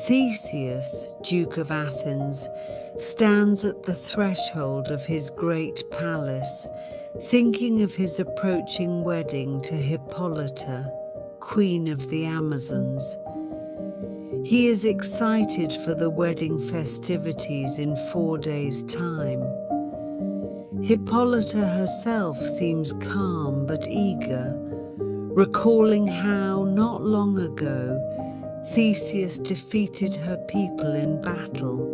Theseus, Duke of Athens, stands at the threshold of his great palace, thinking of his approaching wedding to Hippolyta, Queen of the Amazons. He is excited for the wedding festivities in 4 days' time. Hippolyta herself seems calm but eager, recalling how, not long ago, Theseus defeated her people in battle.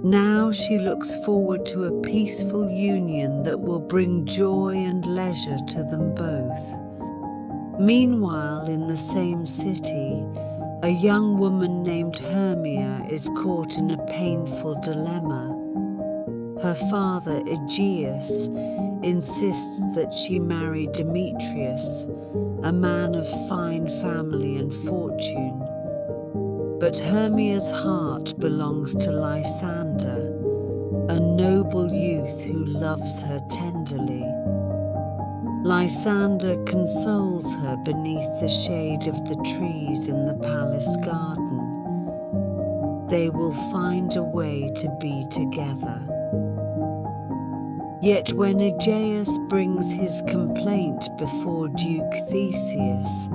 Now she looks forward to a peaceful union that will bring joy and leisure to them both. Meanwhile, in the same city, a young woman named Hermia is caught in a painful dilemma. Her father, Aegeus, insists that she marry Demetrius, a man of fine family and fortune. But Hermia's heart belongs to Lysander, a noble youth who loves her tenderly. Lysander consoles her beneath the shade of the trees in the palace garden. They will find a way to be together. Yet when Aegeus brings his complaint before Duke Theseus,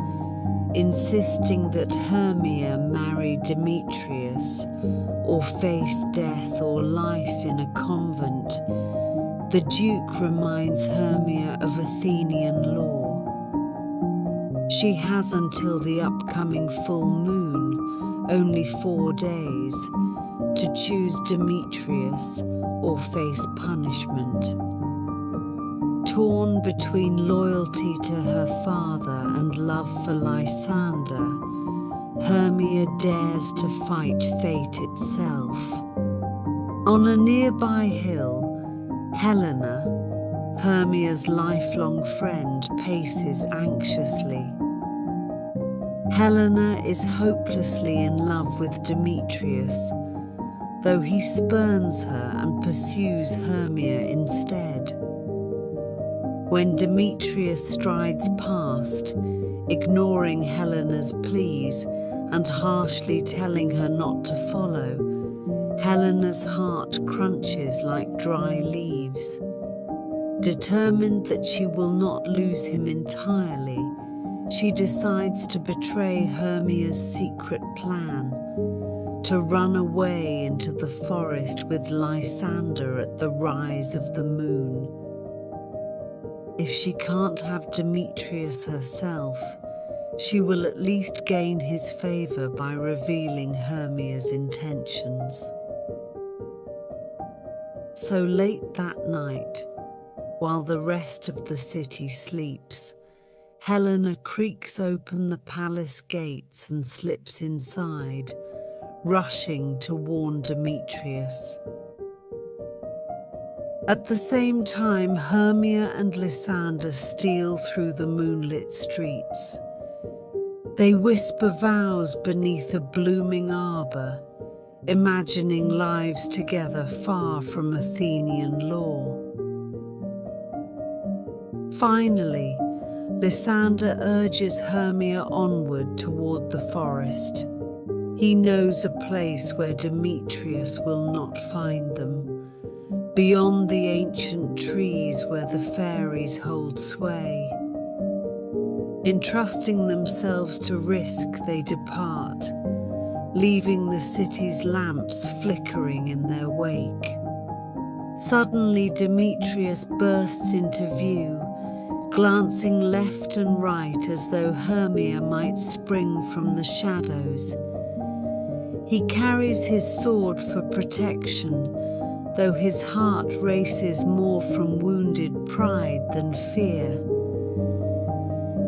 insisting that Hermia marry Demetrius or face death or life in a convent, the Duke reminds Hermia of Athenian law. She has until the upcoming full moon, only 4 days, to choose Demetrius or face punishment. Torn between loyalty to her father and love for Lysander, Hermia dares to fight fate itself. On a nearby hill, Helena, Hermia's lifelong friend, paces anxiously. Helena is hopelessly in love with Demetrius, though he spurns her and pursues Hermia instead. When Demetrius strides past, ignoring Helena's pleas and harshly telling her not to follow, Helena's heart crunches like dry leaves. Determined that she will not lose him entirely, she decides to betray Hermia's secret plan, to run away into the forest with Lysander at the rise of the moon. If she can't have Demetrius herself, she will at least gain his favor by revealing Hermia's intentions. So late that night, while the rest of the city sleeps, Helena creaks open the palace gates and slips inside, rushing to warn Demetrius. At the same time, Hermia and Lysander steal through the moonlit streets. They whisper vows beneath a blooming arbor, imagining lives together far from Athenian law. Finally, Lysander urges Hermia onward toward the forest. He knows a place where Demetrius will not find them, beyond the ancient trees where the fairies hold sway. Entrusting themselves to risk, they depart, leaving the city's lamps flickering in their wake. Suddenly, Demetrius bursts into view, glancing left and right as though Hermia might spring from the shadows. He carries his sword for protection, though his heart races more from wounded pride than fear.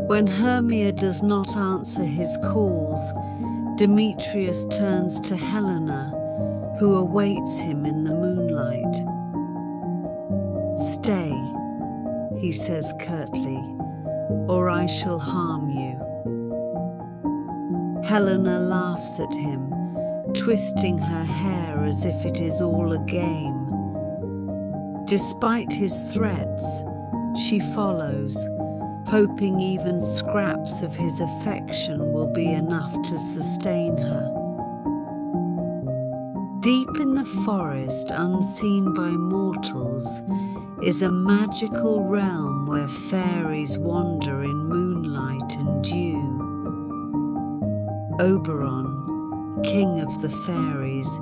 When Hermia does not answer his calls, Demetrius turns to Helena, who awaits him in the moonlight. "Stay," he says curtly, "or I shall harm you." Helena laughs at him, twisting her hair as if it is all a game. Despite his threats, she follows, hoping even scraps of his affection will be enough to sustain her. Deep in the forest, unseen by mortals, is a magical realm where fairies wander in moonlight and dew. Oberon, king of the fairies,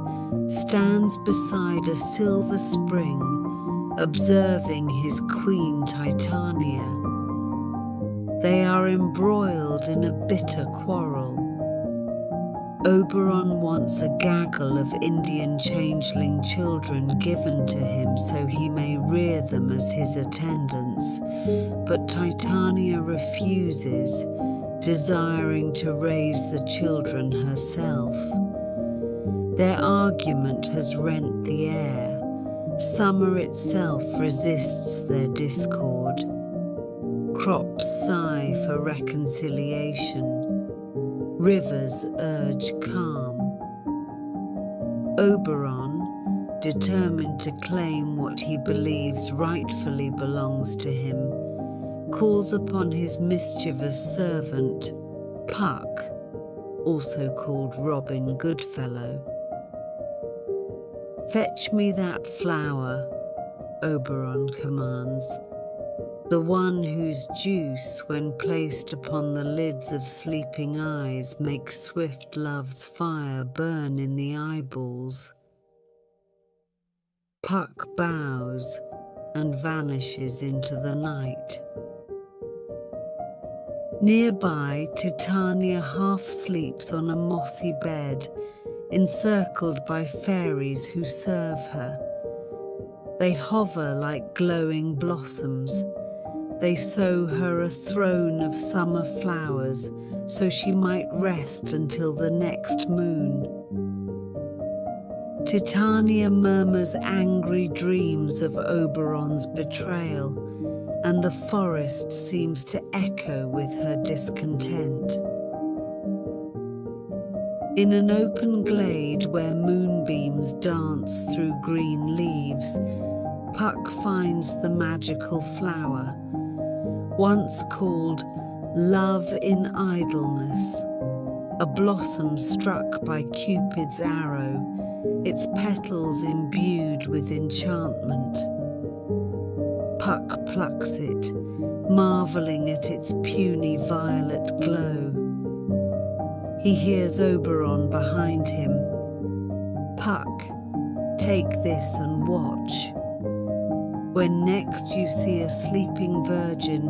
stands beside a silver spring, observing his queen Titania. They are embroiled in a bitter quarrel. Oberon wants a gaggle of Indian changeling children given to him so he may rear them as his attendants, but Titania refuses, desiring to raise the children herself. Their argument has rent the air. Summer itself resists their discord. Crops sigh for reconciliation. Rivers urge calm. Oberon, determined to claim what he believes rightfully belongs to him, calls upon his mischievous servant, Puck, also called Robin Goodfellow. "Fetch me that flower," Oberon commands, "the one whose juice, when placed upon the lids of sleeping eyes, makes swift love's fire burn in the eyeballs." Puck bows and vanishes into the night. Nearby, Titania half sleeps on a mossy bed, encircled by fairies who serve her. They hover like glowing blossoms. They sew her a throne of summer flowers so she might rest until the next moon. Titania murmurs angry dreams of Oberon's betrayal, and the forest seems to echo with her discontent. In an open glade where moonbeams dance through green leaves, Puck finds the magical flower, once called Love in Idleness, a blossom struck by Cupid's arrow, its petals imbued with enchantment. Puck plucks it, marveling at its puny violet glow. He hears Oberon behind him. "Puck, take this and watch. When next you see a sleeping virgin,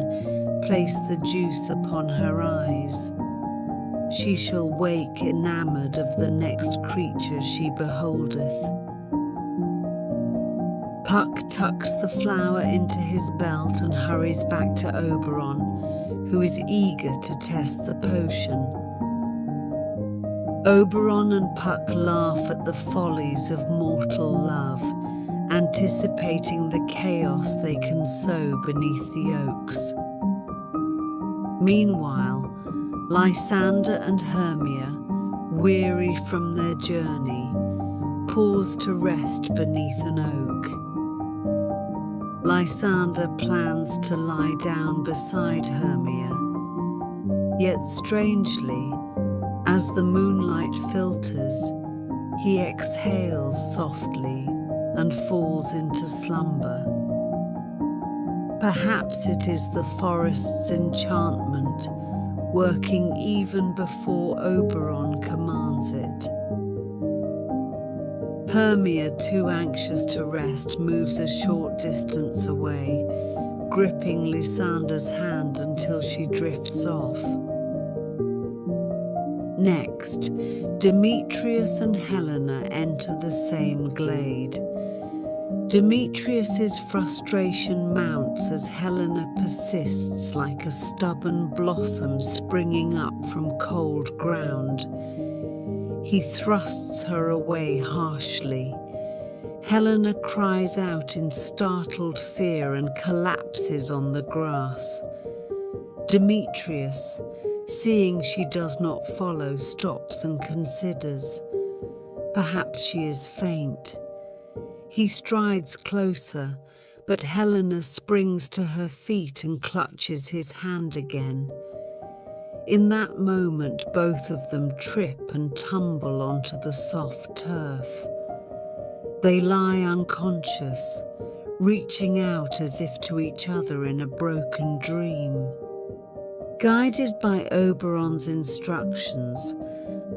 place the juice upon her eyes. She shall wake enamoured of the next creature she beholdeth." Puck tucks the flower into his belt and hurries back to Oberon, who is eager to test the potion. Oberon and Puck laugh at the follies of mortal love, anticipating the chaos they can sow beneath the oaks. Meanwhile, Lysander and Hermia, weary from their journey, pause to rest beneath an oak. Lysander plans to lie down beside Hermia, yet strangely, as the moonlight filters, he exhales softly and falls into slumber. Perhaps it is the forest's enchantment working even before Oberon commands it. Hermia, too anxious to rest, moves a short distance away, gripping Lysander's hand until she drifts off. Next, Demetrius and Helena enter the same glade. Demetrius's frustration mounts as Helena persists like a stubborn blossom springing up from cold ground. He thrusts her away harshly. Helena cries out in startled fear and collapses on the grass. Demetrius, seeing she does not follow, stops and considers. Perhaps she is faint. He strides closer, but Helena springs to her feet and clutches his hand again. In that moment, both of them trip and tumble onto the soft turf. They lie unconscious, reaching out as if to each other in a broken dream. Guided by Oberon's instructions,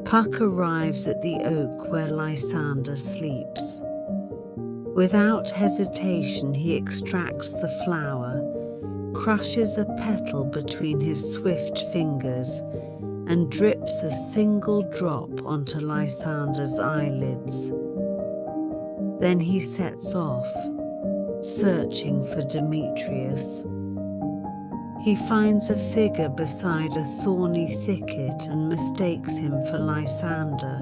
Puck arrives at the oak where Lysander sleeps. Without hesitation, he extracts the flower, crushes a petal between his swift fingers, and drips a single drop onto Lysander's eyelids. Then he sets off, searching for Demetrius. He finds a figure beside a thorny thicket and mistakes him for Lysander,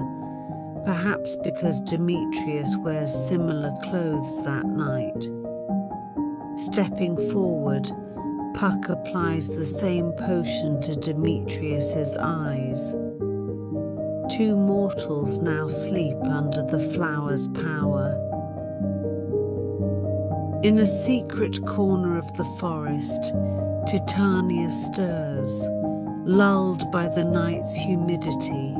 perhaps because Demetrius wears similar clothes that night. Stepping forward, Puck applies the same potion to Demetrius's eyes. Two mortals now sleep under the flower's power. In a secret corner of the forest, Titania stirs, lulled by the night's humidity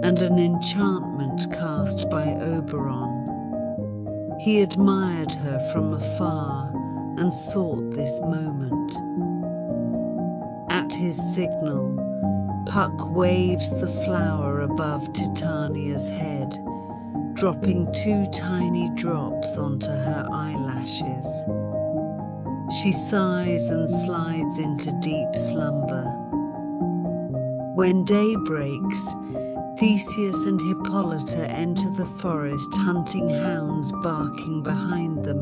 and an enchantment cast by Oberon. He admired her from afar and sought this moment. At his signal, Puck waves the flower above Titania's head, dropping two tiny drops onto her eyelashes. She sighs and slides into deep slumber. When day breaks, Theseus and Hippolyta enter the forest, hunting hounds barking behind them.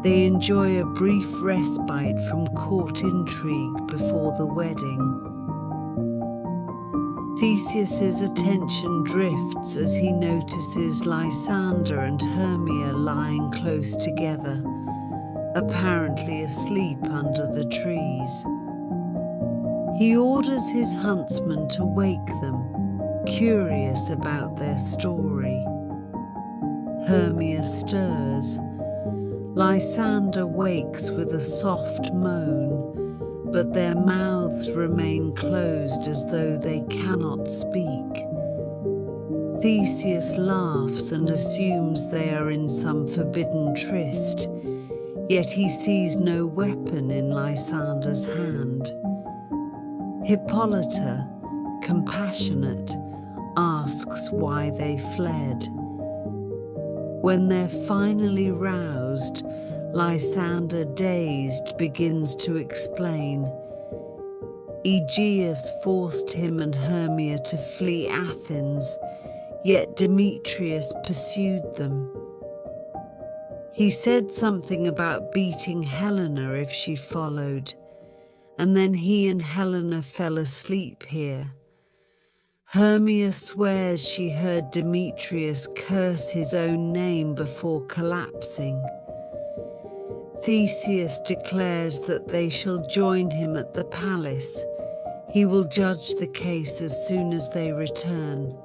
They enjoy a brief respite from court intrigue before the wedding. Theseus's attention drifts as he notices Lysander and Hermia lying close together, apparently asleep under the trees. He orders his huntsman to wake them, curious about their story. Hermia stirs. Lysander wakes with a soft moan, but their mouths remain closed as though they cannot speak. Theseus laughs and assumes they are in some forbidden tryst, yet he sees no weapon in Lysander's hand. Hippolyta, compassionate, asks why they fled. When they're finally roused, Lysander, dazed, begins to explain. Aegeus forced him and Hermia to flee Athens, yet Demetrius pursued them. He said something about beating Helena if she followed, and then he and Helena fell asleep here. Hermia swears she heard Demetrius curse his own name before collapsing. Theseus declares that they shall join him at the palace. He will judge the case as soon as they return.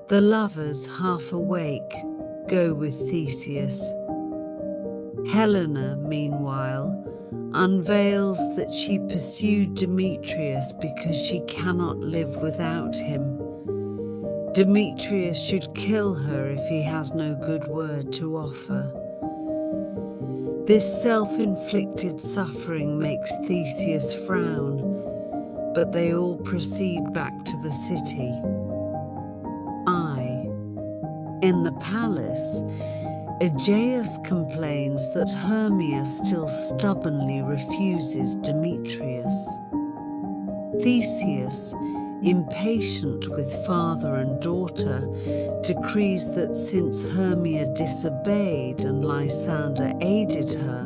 The lovers, half awake, go with Theseus. Helena, meanwhile, unveils that she pursued Demetrius because she cannot live without him. Demetrius should kill her if he has no good word to offer. This self-inflicted suffering makes Theseus frown, but they all proceed back to the city. In the palace, Aegeus complains that Hermia still stubbornly refuses Demetrius. Theseus, impatient with father and daughter, decrees that since Hermia disobeyed and Lysander aided her,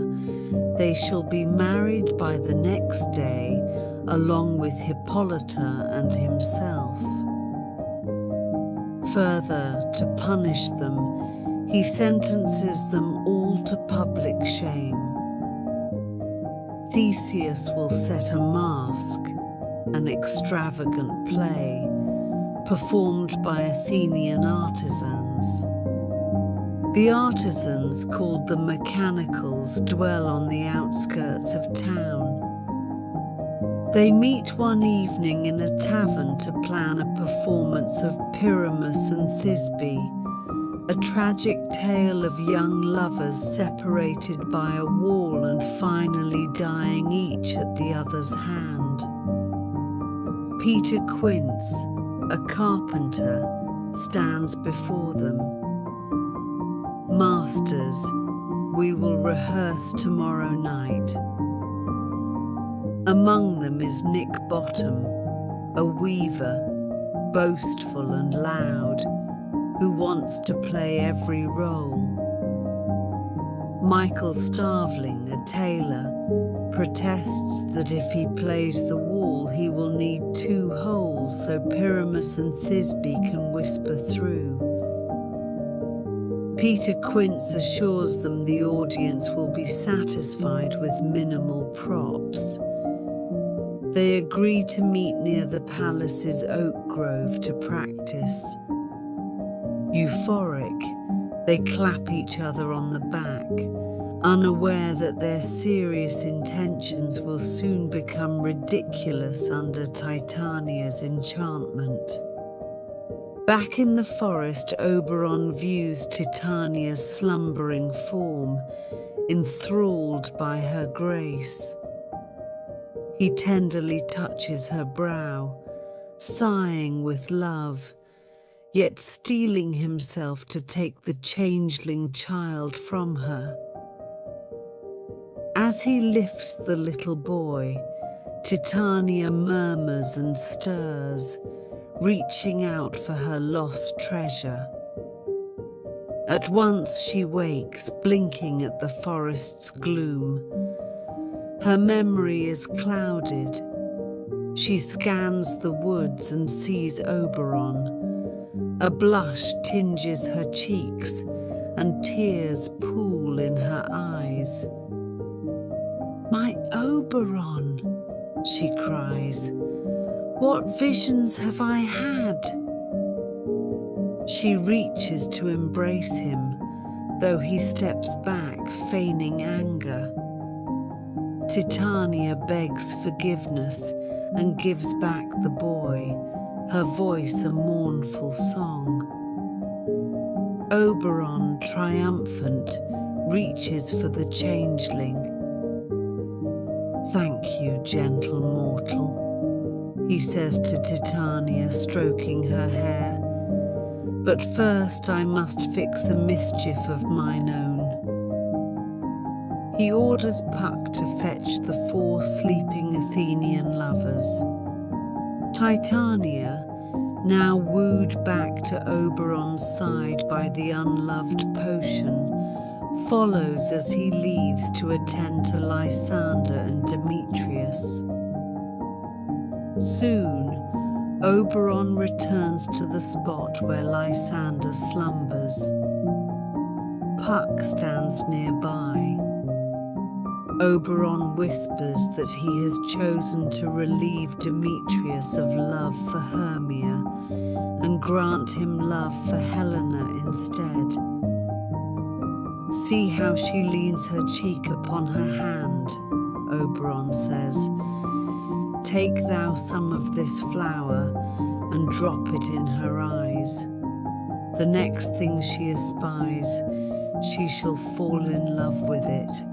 they shall be married by the next day, along with Hippolyta and himself. Further, to punish them, he sentences them all to public shame. Theseus will set a mask, an extravagant play, performed by Athenian artisans. The artisans, called the mechanicals, dwell on the outskirts of town. They meet one evening in a tavern to plan a performance of Pyramus and Thisbe, a tragic tale of young lovers separated by a wall and finally dying each at the other's hand. Peter Quince, a carpenter, stands before them. "Masters, we will rehearse tomorrow night." Among them is Nick Bottom, a weaver, boastful and loud, who wants to play every role. Michael Starveling, a tailor, protests that if he plays the wall he will need 2 holes so Pyramus and Thisbe can whisper through. Peter Quince assures them the audience will be satisfied with minimal props. They agree to meet near the palace's oak grove to practice. Euphoric, they clap each other on the back, unaware that their serious intentions will soon become ridiculous under Titania's enchantment. Back in the forest, Oberon views Titania's slumbering form, enthralled by her grace. He tenderly touches her brow, sighing with love, yet steeling himself to take the changeling child from her. As he lifts the little boy, Titania murmurs and stirs, reaching out for her lost treasure. At once she wakes, blinking at the forest's gloom. Her memory is clouded. She scans the woods and sees Oberon. A blush tinges her cheeks, and tears pool in her eyes. "My Oberon," she cries. "What visions have I had?" She reaches to embrace him, though he steps back, feigning anger. Titania begs forgiveness and gives back the boy, her voice a mournful song. Oberon, triumphant, reaches for the changeling. "Thank you, gentle mortal," he says to Titania, stroking her hair. "But first I must fix a mischief of mine own." He orders Puck to fetch the 4 sleeping Athenian lovers. Titania, now wooed back to Oberon's side by the unloved potion, follows as he leaves to attend to Lysander and Demetrius. Soon, Oberon returns to the spot where Lysander slumbers. Puck stands nearby. Oberon whispers that he has chosen to relieve Demetrius of love for Hermia and grant him love for Helena instead. "See how she leans her cheek upon her hand," Oberon says. "Take thou some of this flower and drop it in her eyes. The next thing she espies, she shall fall in love with it."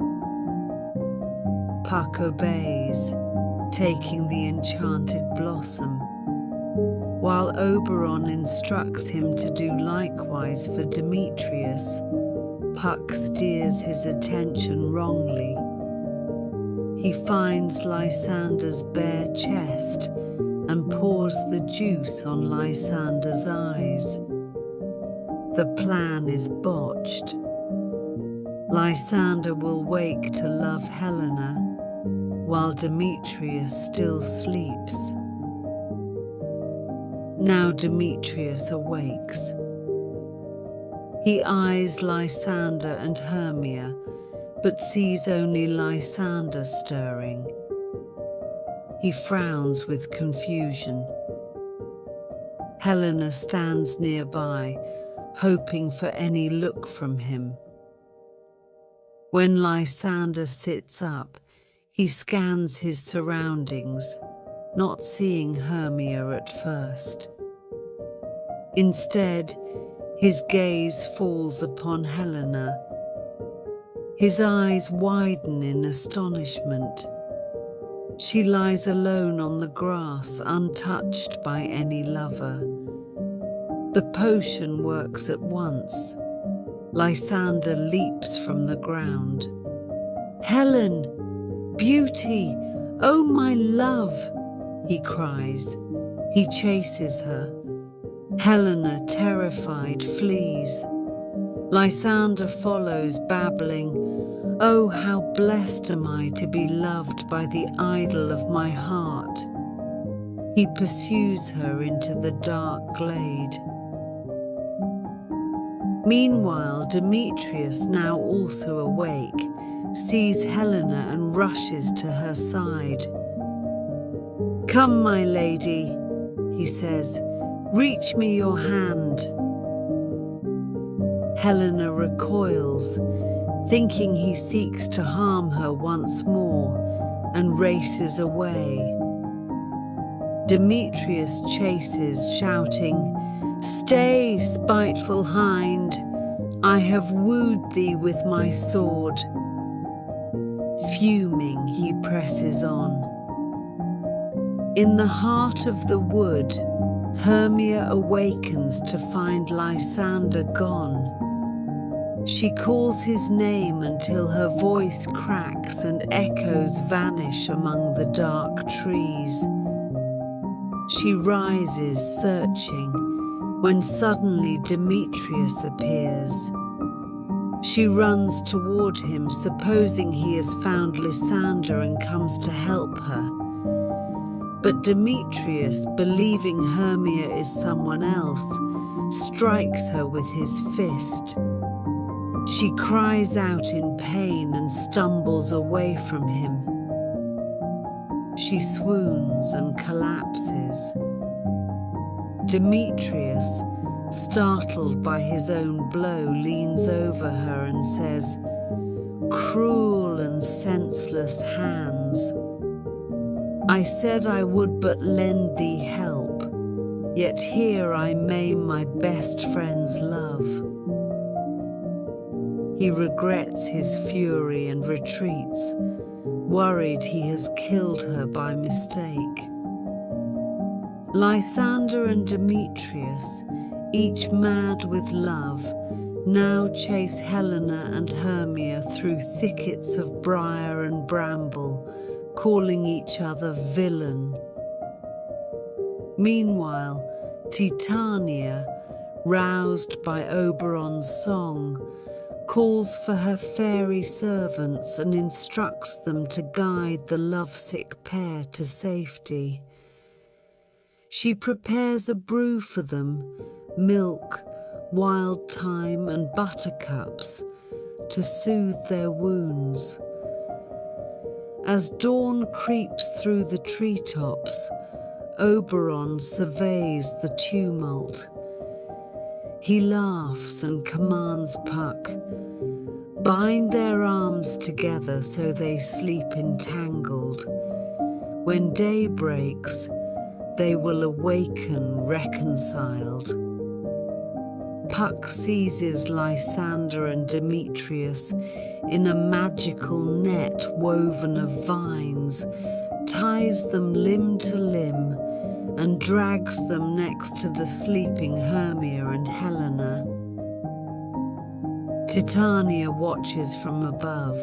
Puck obeys, taking the enchanted blossom, while Oberon instructs him to do likewise for Demetrius. Puck steers his attention wrongly. He finds Lysander's bare chest and pours the juice on Lysander's eyes. The plan is botched. Lysander will wake to love Helena, while Demetrius still sleeps. Now Demetrius awakes. He eyes Lysander and Hermia, but sees only Lysander stirring. He frowns with confusion. Helena stands nearby, hoping for any look from him. When Lysander sits up, he scans his surroundings, not seeing Hermia at first. Instead, his gaze falls upon Helena. His eyes widen in astonishment. She lies alone on the grass, untouched by any lover. The potion works at once. Lysander leaps from the ground. "Helen! Beauty! Oh, my love!" he cries. He chases her. Helena, terrified, flees. Lysander follows, babbling, "Oh, how blessed am I to be loved by the idol of my heart." He pursues her into the dark glade. Meanwhile, Demetrius, now also awake, sees Helena and rushes to her side. "Come, my lady," he says, "reach me your hand." Helena recoils, thinking he seeks to harm her once more, and races away. Demetrius chases, shouting, "Stay, spiteful hind! I have wooed thee with my sword." Fuming, he presses on. In the heart of the wood, Hermia awakens to find Lysander gone. She calls his name until her voice cracks and echoes vanish among the dark trees. She rises, searching, when suddenly Demetrius appears. She runs toward him, supposing he has found Lysander and comes to help her. But Demetrius, believing Hermia is someone else, strikes her with his fist. She cries out in pain and stumbles away from him. She swoons and collapses. Demetrius, startled by his own blow, leans over her and says, "Cruel and senseless hands. I said I would but lend thee help, yet here I maim my best friend's love." He regrets his fury and retreats, worried he has killed her by mistake. Lysander and Demetrius, each mad with love, now chase Helena and Hermia through thickets of briar and bramble, calling each other villain. Meanwhile, Titania, roused by Oberon's song, calls for her fairy servants and instructs them to guide the lovesick pair to safety. She prepares a brew for them, milk, wild thyme and buttercups, to soothe their wounds. As dawn creeps through the treetops, Oberon surveys the tumult. He laughs and commands Puck, "Bind their arms together so they sleep entangled. When day breaks, they will awaken reconciled." Puck seizes Lysander and Demetrius in a magical net woven of vines, ties them limb to limb, and drags them next to the sleeping Hermia and Helena. Titania watches from above,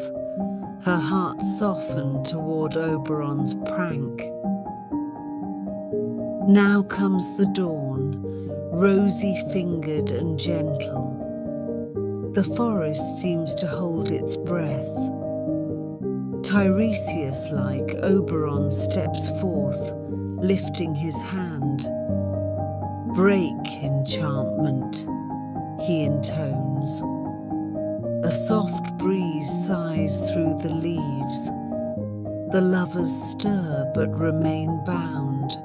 her heart softened toward Oberon's prank. Now comes the dawn, rosy-fingered and gentle. The forest seems to hold its breath. Tiresias-like, Oberon steps forth, lifting his hand. "Break, enchantment," he intones. A soft breeze sighs through the leaves. The lovers stir but remain bound.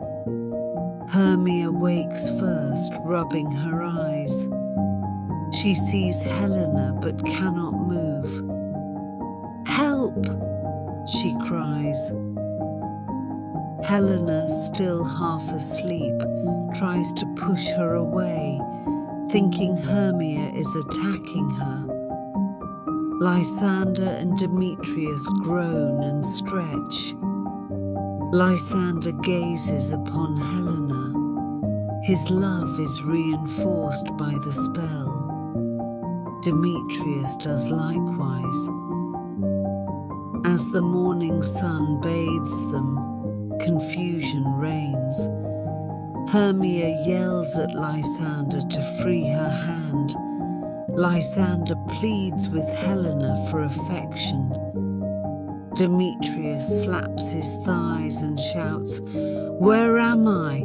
Hermia wakes first, rubbing her eyes. She sees Helena but cannot move. "Help!" she cries. Helena, still half asleep, tries to push her away, thinking Hermia is attacking her. Lysander and Demetrius groan and stretch. Lysander gazes upon Helena. His love is reinforced by the spell. Demetrius does likewise. As the morning sun bathes them, confusion reigns. Hermia yells at Lysander to free her hand. Lysander pleads with Helena for affection. Demetrius slaps his thighs and shouts, "Where am I?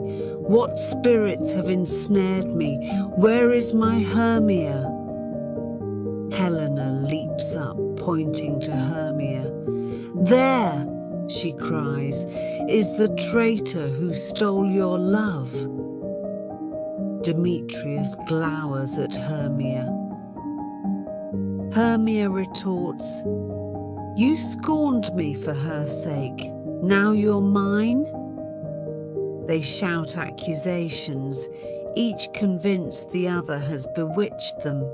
What spirits have ensnared me? Where is my Hermia?" Helena leaps up, pointing to Hermia. "There," she cries, "is the traitor who stole your love." Demetrius glowers at Hermia. Hermia retorts, "You scorned me for her sake. Now you're mine?" They shout accusations, each convinced the other has bewitched them.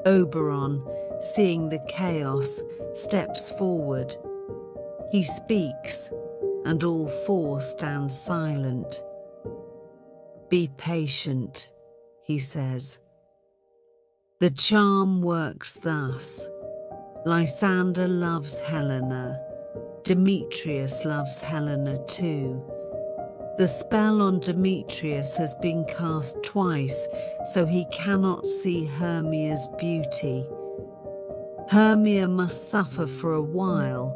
Oberon, seeing the chaos, steps forward. He speaks, and all four stand silent. "Be patient," he says. The charm works thus. Lysander loves Helena. Demetrius loves Helena too. The spell on Demetrius has been cast twice, so he cannot see Hermia's beauty. Hermia must suffer for a while,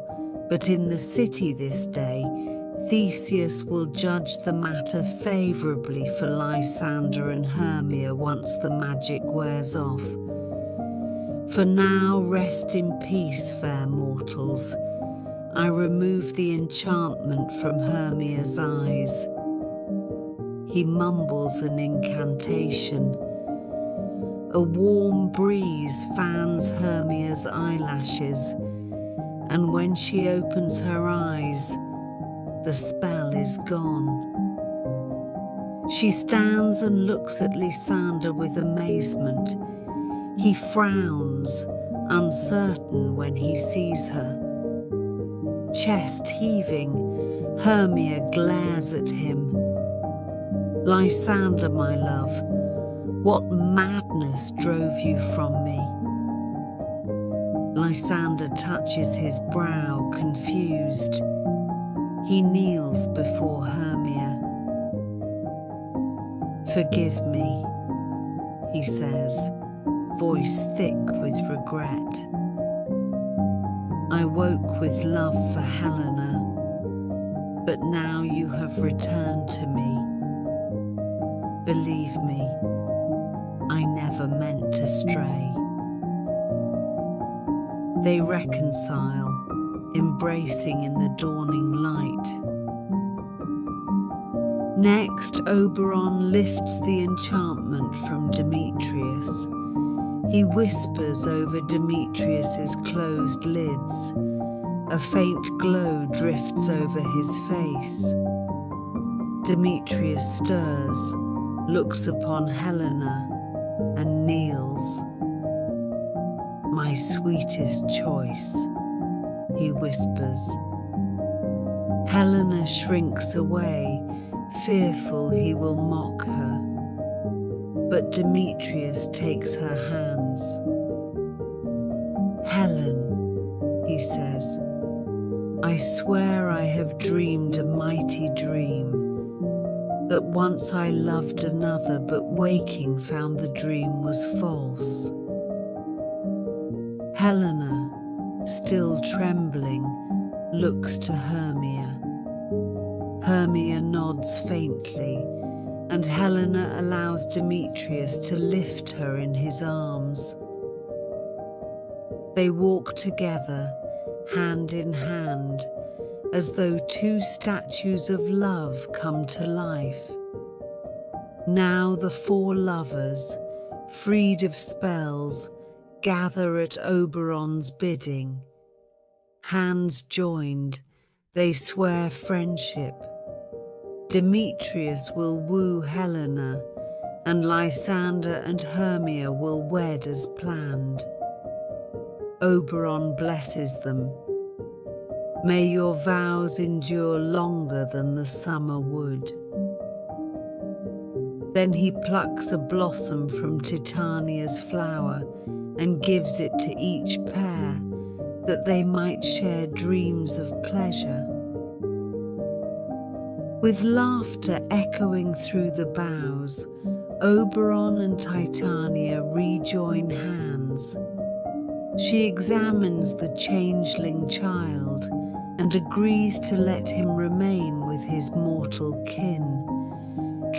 but in the city this day, Theseus will judge the matter favorably for Lysander and Hermia once the magic wears off. For now, rest in peace, fair mortals. I remove the enchantment from Hermia's eyes. He mumbles an incantation. A warm breeze fans Hermia's eyelashes, and when she opens her eyes, the spell is gone. She stands and looks at Lysander with amazement. He frowns, uncertain when he sees her. Chest heaving, Hermia glares at him. "Lysander, my love, what madness drove you from me?" Lysander touches his brow, confused. He kneels before Hermia. "Forgive me," he says, voice thick with regret. "I woke with love for Helena, but now you have returned to me. Believe me, I never meant to stray." They reconcile, embracing in the dawning light. Next, Oberon lifts the enchantment from Demetrius. He whispers over Demetrius's closed lids. A faint glow drifts over his face. Demetrius stirs, looks upon Helena, and kneels. "My sweetest choice," he whispers. Helena shrinks away, fearful he will mock her. But Demetrius takes her hands. "Helen," he says, "I swear I have dreamed a mighty dream, that once I loved another, but waking found the dream was false." Helena, still trembling, looks to Hermia. Hermia nods faintly, and Helena allows Demetrius to lift her in his arms. They walk together, hand in hand, as though two statues of love come to life. Now the four lovers, freed of spells, gather at Oberon's bidding. Hands joined, they swear friendship. Demetrius will woo Helena, and Lysander and Hermia will wed as planned. Oberon blesses them. May your vows endure longer than the summer wood. Then he plucks a blossom from Titania's flower and gives it to each pair, that they might share dreams of pleasure. With laughter echoing through the boughs, Oberon and Titania rejoin hands. She examines the changeling child and agrees to let him remain with his mortal kin,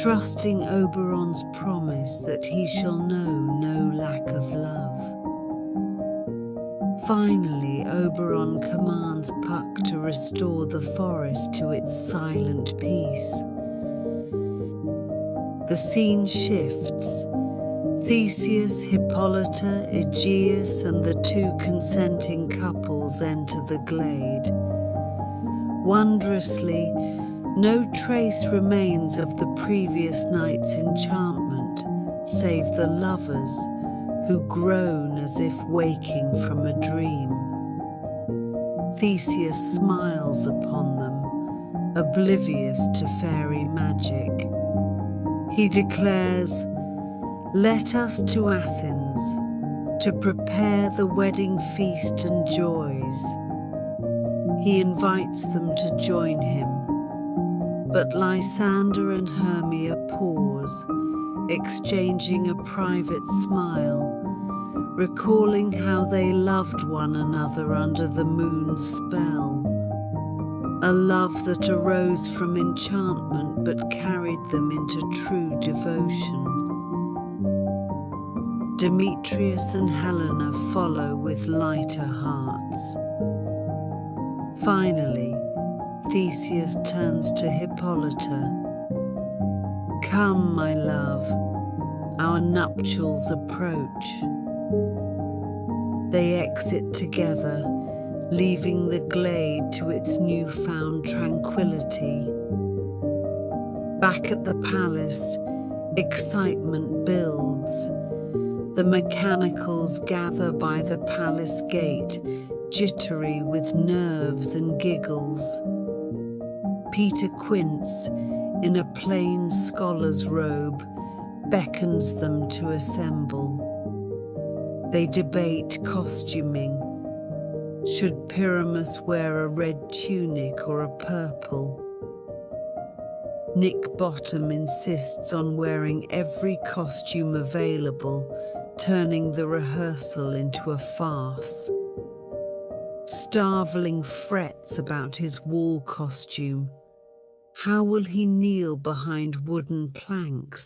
trusting Oberon's promise that he shall know no lack of love. Finally, Oberon commands Puck to restore the forest to its silent peace. The scene shifts. Theseus, Hippolyta, Aegeus, and the two consenting couples enter the glade. Wondrously, no trace remains of the previous night's enchantment, save the lovers, who groan as if waking from a dream. Theseus smiles upon them, oblivious to fairy magic. He declares, "Let us to Athens, to prepare the wedding feast and joys." He invites them to join him, but Lysander and Hermia pause, exchanging a private smile, recalling how they loved one another under the moon's spell. A love that arose from enchantment but carried them into true devotion. Demetrius and Helena follow with lighter hearts. Finally, Theseus turns to Hippolyta. "Come, my love, our nuptials approach." They exit together, leaving the glade to its newfound tranquility. Back at the palace, excitement builds. The mechanicals gather by the palace gate, jittery with nerves and giggles. Peter Quince, in a plain scholar's robe, beckons them to assemble. They debate costuming. Should Pyramus wear a red tunic or a purple? Nick Bottom insists on wearing every costume available, turning the rehearsal into a farce. Starveling frets about his wall costume. How will he kneel behind wooden planks?